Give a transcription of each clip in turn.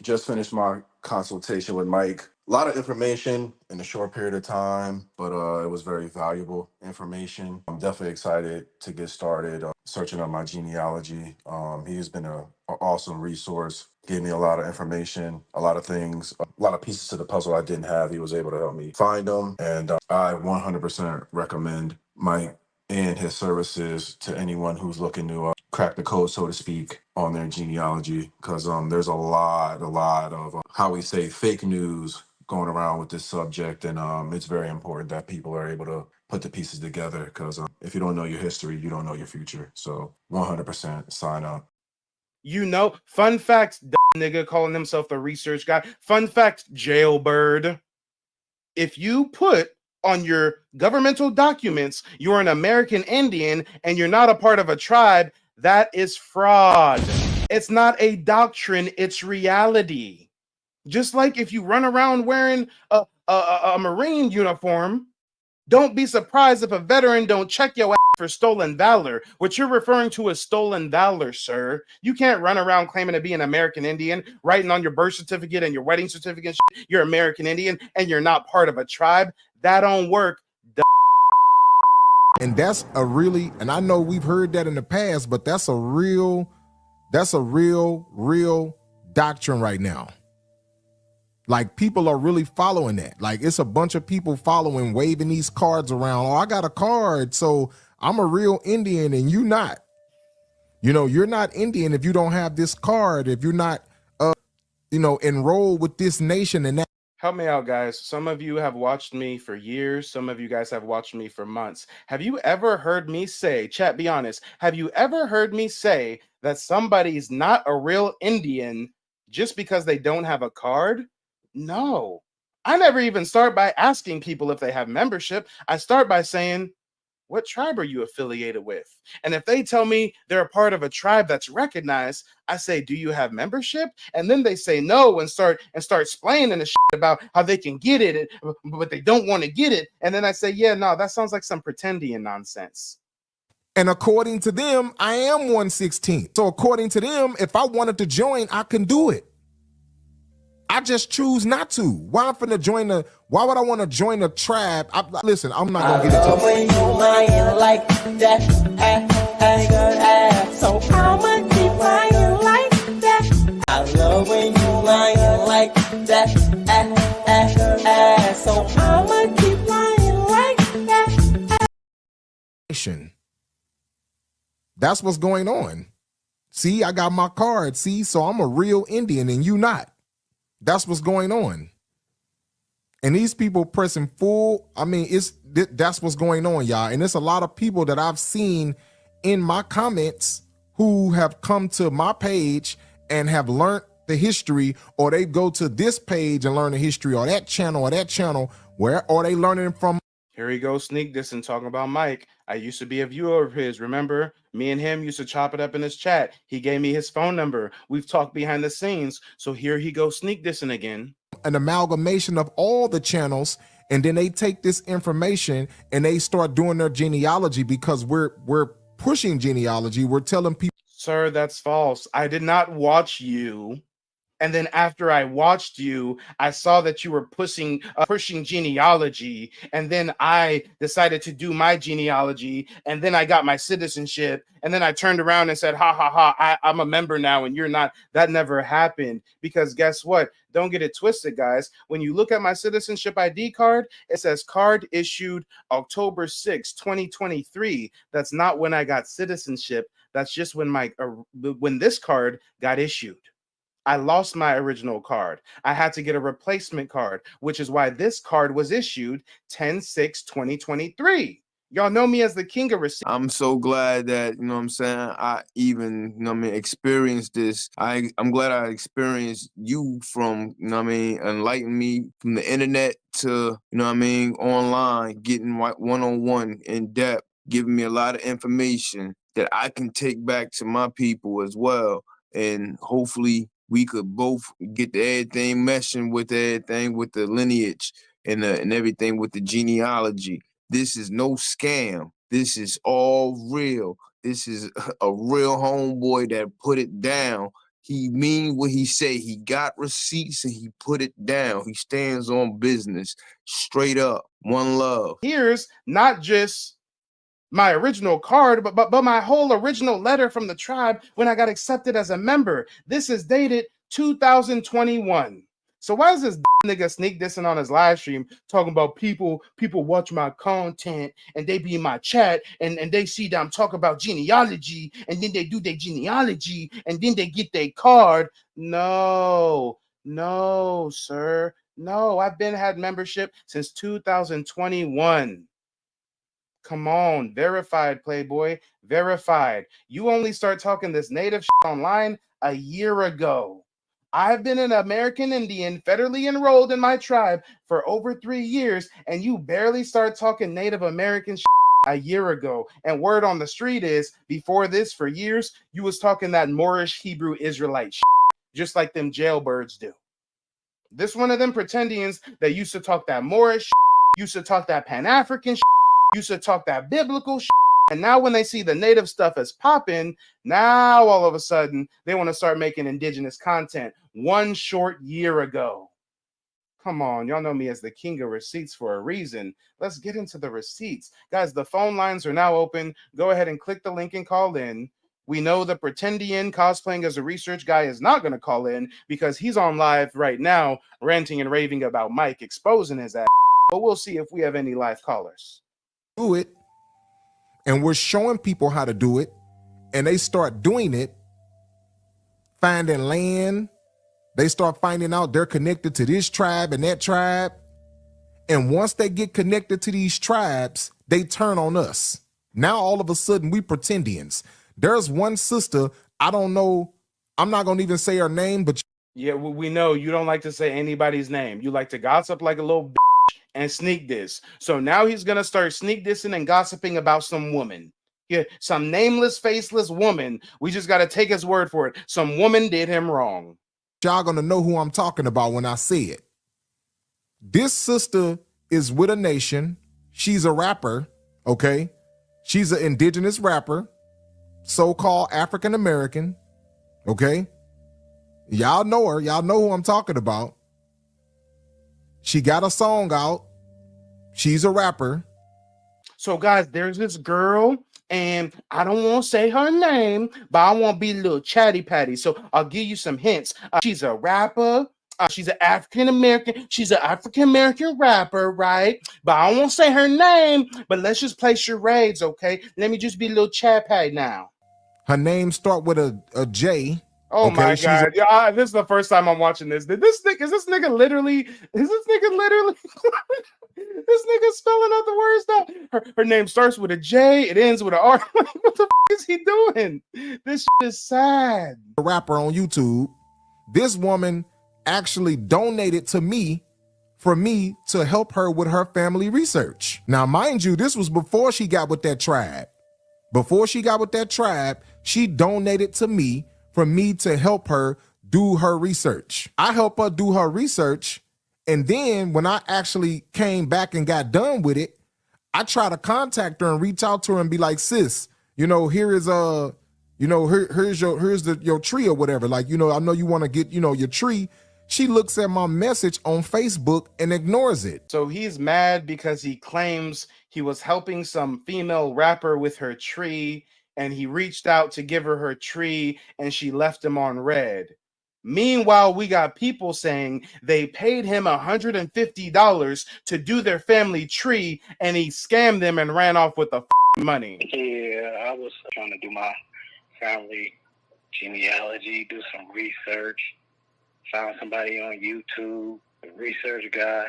just finished my consultation with Mike. A lot of information in a short period of time, but it was very valuable information. I'm definitely excited to get started searching on my genealogy. He's been an awesome resource. Gave me a lot of information, a lot of things, a lot of pieces to the puzzle I didn't have. He was able to help me find them, and I 100% recommend Mike and his services to anyone who's looking to crack the code, so to speak, on their genealogy, because there's a lot of how we say fake news going around with this subject, and it's very important that people are able to put the pieces together, because if you don't know your history, you don't know your future. So 100% sign up. You know, fun fact, nigga calling himself the research guy. Fun fact, jailbird. If you put on your governmental documents you're an American Indian and you're not a part of a tribe, that is fraud. It's not a doctrine, it's reality. Just like if you run around wearing a Marine uniform, don't be surprised if a veteran don't check your ass for stolen valor. What you're referring to as stolen valor, sir. You can't run around claiming to be an American Indian, writing on your birth certificate and your wedding certificate, you're American Indian, and you're not part of a tribe. That don't work. And that's a really, and I know we've heard that in the past, but that's a real doctrine right now. Like, people are really following that. Like, it's a bunch of people following, waving these cards around. Oh, I got a card, so I'm a real Indian and you not. You know, you're not Indian if you don't have this card, if you're not, enrolled with this nation and that. Help me out, guys. Some of you have watched me for years. Some of you guys have watched me for months. Have you ever heard me say, chat, be honest, have you ever heard me say that somebody's not a real Indian just because they don't have a card? No. I never even start by asking people if they have membership. I start by saying, what tribe are you affiliated with? And if they tell me they're a part of a tribe that's recognized, I say, do you have membership? And then they say no and start explaining the shit about how they can get it, but they don't want to get it. And then I say, yeah, no, that sounds like some pretendian nonsense. And according to them, I am 1/16. So according to them, if I wanted to join, I can do it. I just choose not to. Why would I want to join a tribe? Listen, I'm not gonna get into it. When you lying like that, so I'ma keep lying like that. I love when you lying like that, so I'ma keep lying like that. That's what's going on. See, I got my card. See, so I'm a real Indian and you not. That's what's going on. And these people pressing full, that's what's going on, y'all. And there's a lot of people that I've seen in my comments who have come to my page and have learned the history, or they go to this page and learn the history, or that channel, or they learning from. Here he goes, sneak this and talking about Mike. I used to be a viewer of his. Remember, me and him used to chop it up in his chat. He gave me his phone number. We've talked behind the scenes. So here he goes, sneak dissing again. An amalgamation of all the channels, and then they take this information and they start doing their genealogy, because we're pushing genealogy. We're telling people, sir, that's false. I did not watch you. And then after I watched you, I saw that you were pushing genealogy. And then I decided to do my genealogy. And then I got my citizenship. And then I turned around and said, ha, ha, ha, I'm a member now and you're not. That never happened. Because guess what? Don't get it twisted, guys. When you look at my citizenship ID card, it says card issued October 6, 2023. That's not when I got citizenship. That's just when this card got issued. I lost my original card. I had to get a replacement card, which is why this card was issued 10/6/2023. Y'all know me as the king of receipts. I'm so glad that, you know what I'm saying, I even, experienced this. I'm glad I experienced you from, enlighten me from the internet to, online, getting one-on-one in depth, giving me a lot of information that I can take back to my people as well. And hopefully we could both get everything meshing with everything with the lineage and everything with the genealogy. This is no scam. This is all real. This is a real homeboy that put it down. he mean what he say. He got receipts and he put it down. He stands on business. Straight up. One love. Here's not just my original card, but my whole original letter from the tribe when I got accepted as a member. This is dated 2021. So why is this nigga sneak dissing on his live stream talking about people watch my content and they be in my chat and they see that I'm talking about genealogy and then they do their genealogy and then they get their card? No, sir. No, I've been had membership since 2021. Come on, verified, Playboy, verified. You only start talking this native shit online a year ago. I've been an American Indian federally enrolled in my tribe for over 3 years, and you barely start talking Native American shit a year ago. And word on the street is, before this, for years, you was talking that Moorish Hebrew Israelite shit, just like them jailbirds do. This one of them pretendians that used to talk that Moorish shit, used to talk that Pan-African shit, used to talk that biblical shit, and now when they see the native stuff is popping, now all of a sudden they want to start making indigenous content 1 short year ago. Come on, y'all know me as the king of receipts for a reason. Let's get into the receipts. Guys, the phone lines are now open. Go ahead and click the link and call in. We know the pretendian cosplaying as a research guy is not going to call in because he's on live right now ranting and raving about Mike exposing his ass. But we'll see if we have any live callers. Do it, and we're showing people how to do it, and they start doing it, finding land. They start finding out they're connected to this tribe and that tribe, and once they get connected to these tribes, they turn on us. Now all of a sudden we pretendians. There's one sister, I don't know, I'm not gonna even say her name, but yeah, we know you don't like to say anybody's name. You like to gossip like a little and sneak diss. So now he's gonna start sneak dissing and gossiping about some woman. Yeah, some nameless, faceless woman. We just gotta take his word for it. Some woman did him wrong. y'all gonna know who I'm talking about when I say it. This sister is with a nation. She's a rapper, okay? She's an indigenous rapper, so-called African American, okay? Y'all know her. Y'all know who I'm talking about. She got a song out. She's a rapper. So, guys, there's this girl, and I don't want to say her name, but I want to be a little chatty patty. So, I'll give you some hints. She's a rapper. She's an African American. She's an African American rapper, right? But I don't want to say her name. But let's just play charades, okay? Let me just be a little chat patty now. Her name start with a J. Oh okay? my god! Yeah, this is the first time I'm watching this. Is this nigga literally? This nigga spelling out the words now. Her name starts with a J, it ends with an R. What the f is he doing? This shit is sad. A rapper on YouTube. This woman actually donated to me for me to help her with her family research. Now, mind you, this was before she got with that tribe. Before she got with that tribe, she donated to me for me to help her do her research. I help her do her research, and then when I actually came back and got done with it, I try to contact her and reach out to her and be like, sis, here is here's your tree or whatever. Like, I know you want to get, your tree. She looks at my message on Facebook and ignores it. So he's mad because he claims he was helping some female rapper with her tree, and he reached out to give her tree, and she left him on red. Meanwhile, we got people saying they paid him $150 to do their family tree, and he scammed them and ran off with the money. Yeah, I was trying to do my family genealogy, do some research. Found somebody on YouTube, a research guy.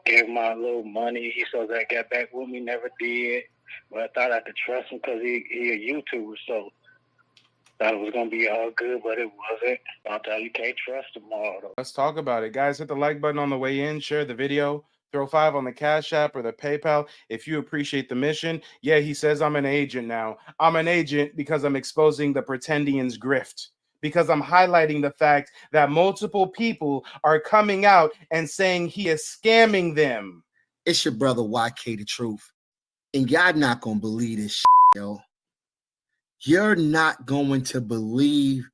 Gave him my little money. He supposed to get back with me, never did. But I thought I could trust him because he a YouTuber, so thought it was going to be all good, but it wasn't. I thought you can't trust them all, though. Let's talk about it. Guys, hit the like button on the way in, share the video, throw 5 on the Cash App or the PayPal if you appreciate the mission. Yeah, he says I'm an agent now. I'm an agent because I'm exposing the pretendian's grift, because I'm highlighting the fact that multiple people are coming out and saying he is scamming them. It's your brother YK the Truth, and y'all not gonna believe this shit, yo. You're not going to believe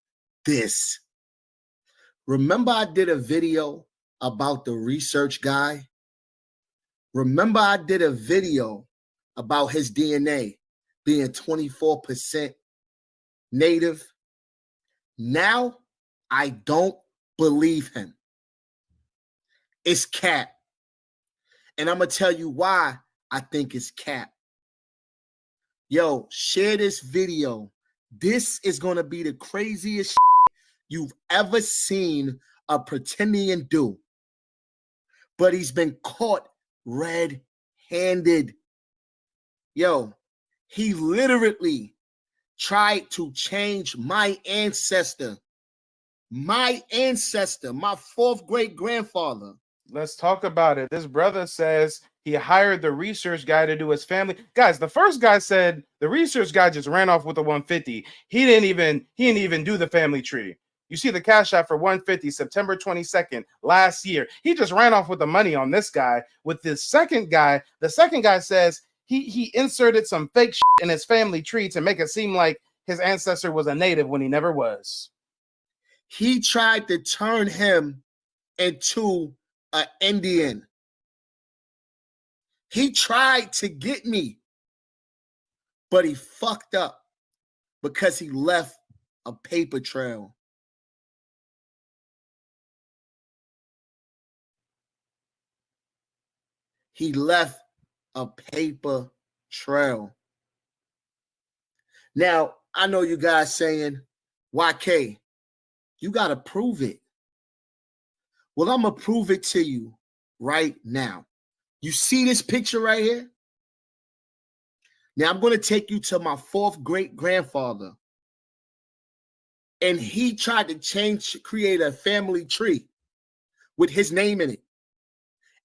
this. Remember I did a video about the research guy? Remember I did a video about his DNA being 24% native? Now I don't believe him. It's cap. And I'm going to tell you why I think it's cap. Yo, share this video. This is going to be the craziest shit you've ever seen a Pretendian do. But he's been caught red-handed. Yo, he literally tried to change my ancestor. My ancestor, my fourth great grandfather. Let's talk about it. This brother says he hired the research guy to do his family. Guys, the first guy said the research guy just ran off with the 150. He didn't even do the family tree. You see the cash out for 150 September 22nd last year. He just ran off with the money on this guy. With this second guy, the second guy says he inserted some fake shit in his family tree to make it seem like his ancestor was a native when he never was. He tried to turn him into an Indian. He tried to get me, but he fucked up because he left a paper trail. He left a paper trail. Now, I know you guys saying, YK, you got to prove it. Well, I'm going to prove it to you right now. You see this picture right here? Now, I'm going to take you to my fourth great grandfather. And he tried to create a family tree with his name in it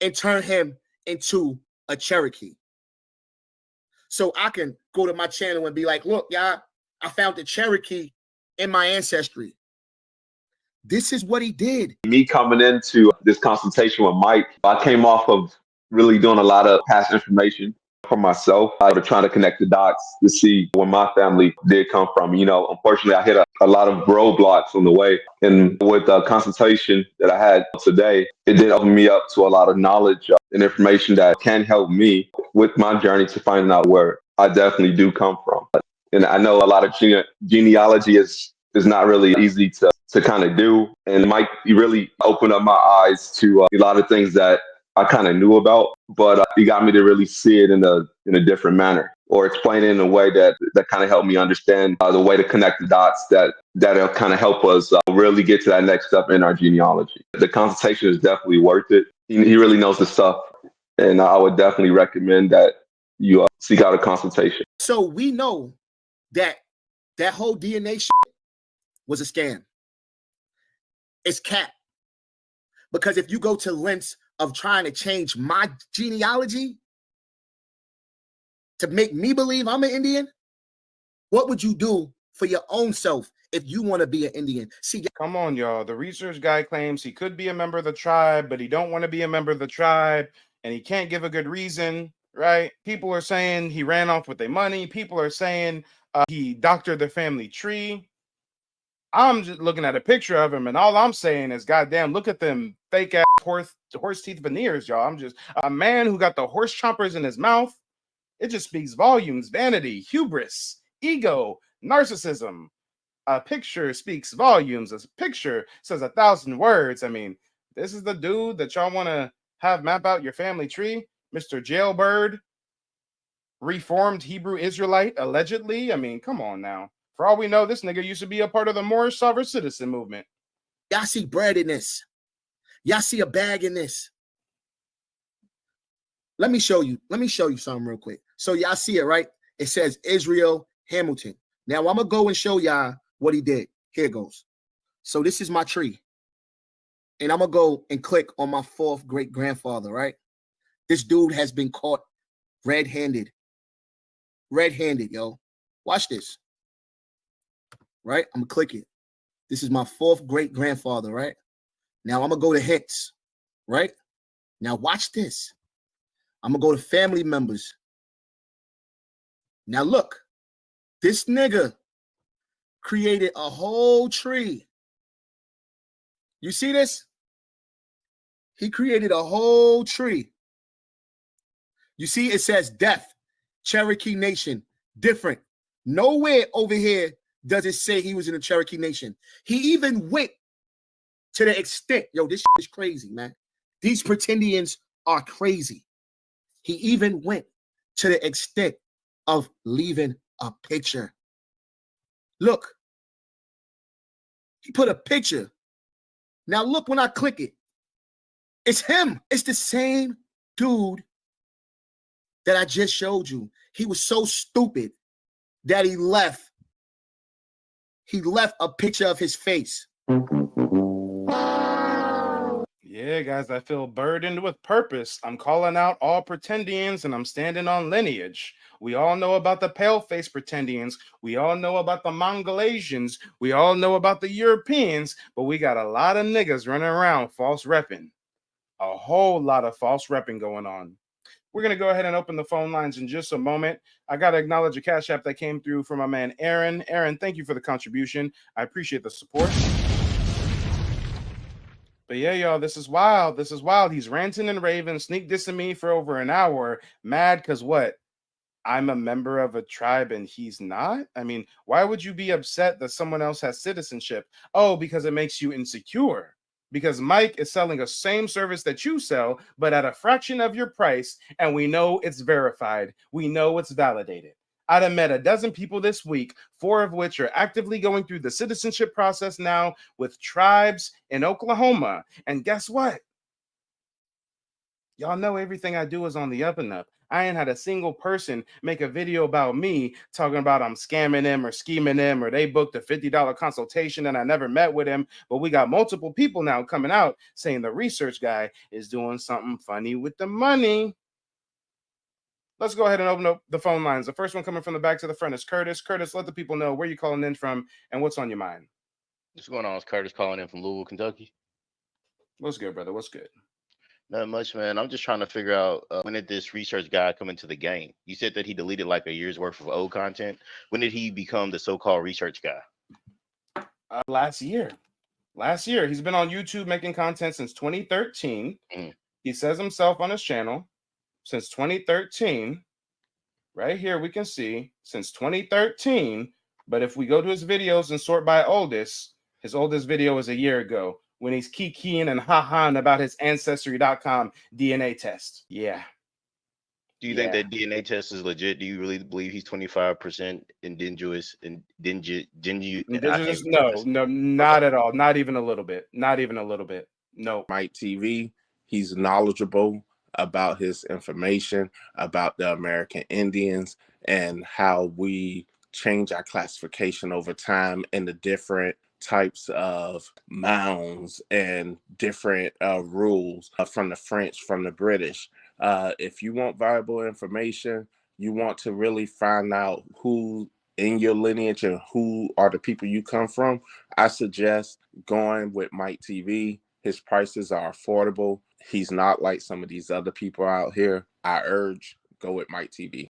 and turn him into a Cherokee. So I can go to my channel and be like, look, y'all, I found the Cherokee in my ancestry. This is what he did. Me coming into this consultation with Mike, I came off of really doing a lot of past information for myself. I was trying to connect the dots to see where my family did come from. You know, unfortunately, I hit a lot of roadblocks on the way. And with the consultation that I had today, it did open me up to a lot of knowledge and information that can help me with my journey to finding out where I definitely do come from. And I know a lot of genealogy is not really easy to kind of do. And Mike, you really opened up my eyes to a lot of things that I kind of knew about, but you got me to really see it in a different manner, or explain it in a way that kind of helped me understand the way to connect the dots that'll kind of help us really get to that next step in our genealogy. The consultation is definitely worth it. He really knows the stuff, and I would definitely recommend that you seek out a consultation. So we know that whole DNA shit was a scam. It's cap. Because if you go to lengths of trying to change my genealogy to make me believe I'm an Indian, what would you do for your own self if you want to be an Indian? See, come on, y'all. The research guy claims he could be a member of the tribe, but he don't want to be a member of the tribe, and he can't give a good reason, right? People are saying he ran off with their money. People are saying he doctored the family tree. I'm just looking at a picture of him, and all I'm saying is, goddamn, look at them fake ass horse teeth veneers, y'all. I'm just a man who got the horse chompers in his mouth. It just speaks volumes. Vanity, hubris, ego, narcissism. A picture speaks volumes. A picture says 1,000 words. I mean, this is the dude that y'all want to have map out your family tree, Mr. Jailbird, reformed Hebrew Israelite, allegedly. I mean, come on now. For all we know, this nigga used to be a part of the Moorish sovereign citizen movement. y'all see bread in this. Y'all see a bag in this. Let me show you something real quick. So y'all see it, right? It says Israel Hamilton. Now I'm going to go and show y'all what he did. Here it goes. So this is my tree. And I'm going to go and click on my fourth great grandfather, right? This dude has been caught red-handed. Red-handed, yo. Watch this. Right? I'm going to click it. This is my fourth great grandfather, right? Now I'm going to go to hits, right? Now watch this. I'm going to go to family members. Now look, this nigga created a whole tree. You see this? He created a whole tree. You see, it says death, Cherokee Nation, different. Nowhere over here does it say he was in the Cherokee Nation. He even went to the extent, yo, this is crazy, man. These pretendians are crazy. He even went to the extent of leaving a picture. Look, he put a picture. Now look, when I click it, it's him. It's the same dude that I just showed you. He was so stupid that he left a picture of his face. Yeah, guys, I feel burdened with purpose. I'm calling out all pretendians and I'm standing on lineage. We all know about the pale-face pretendians. We all know about the Mongolasians. We all know about the Europeans, but we got a lot of niggas running around false repping. A whole lot of false repping going on. We're going to go ahead and open the phone lines in just a moment. I got to acknowledge a cash app that came through from my man, Aaron. Aaron, thank you for the contribution. I appreciate the support. But yeah, y'all, this is wild. This is wild. He's ranting and raving, sneak dissing me for over an hour. Mad because what? I'm a member of a tribe and he's not? I mean, why would you be upset that someone else has citizenship? Oh, because it makes you insecure. Because Mike is selling a same service that you sell, but at a fraction of your price, and we know it's verified. We know it's validated. I done met a dozen people this week, 4 of which are actively going through the citizenship process now with tribes in Oklahoma. And guess what? Y'all know everything I do is on the up and up. I ain't had a single person make a video about me talking about I'm scamming them or scheming them or they booked a $50 consultation and I never met with him. But we got multiple people now coming out saying the research guy is doing something funny with the money. Let's go ahead and open up the phone lines. The first one coming from the back to the front is Curtis. Curtis, let the people know where you're calling in from and what's on your mind. What's going on? It's Curtis calling in from Louisville, Kentucky. What's good, brother? What's good? Not much, man. I'm just trying to figure out when did this research guy come into the game? You said that he deleted like a year's worth of old content. When did he become the so-called research guy? Last year. Last year. He's been on YouTube making content since 2013. Mhm. He says himself on his channel since 2013. Right here, we can see since 2013. But if we go to his videos and sort by oldest, his oldest video is a year ago when he's kikiing and ha-haing about his Ancestry.com DNA test. Yeah. Do you think that DNA test is legit? Do you really believe he's 25% indigenous? Indigenous? No, not at all. Not even a little bit. Not even a little bit. No. Mike TV, he's knowledgeable about his information, about the American Indians and how we change our classification over time and the different types of mounds and different rules from the French, from the British. If you want viable information, you want to really find out who in your lineage and who are the people you come from, I suggest going with Mike TV. His prices are affordable. He's not like some of these other people out here. I urge go with Mike TV.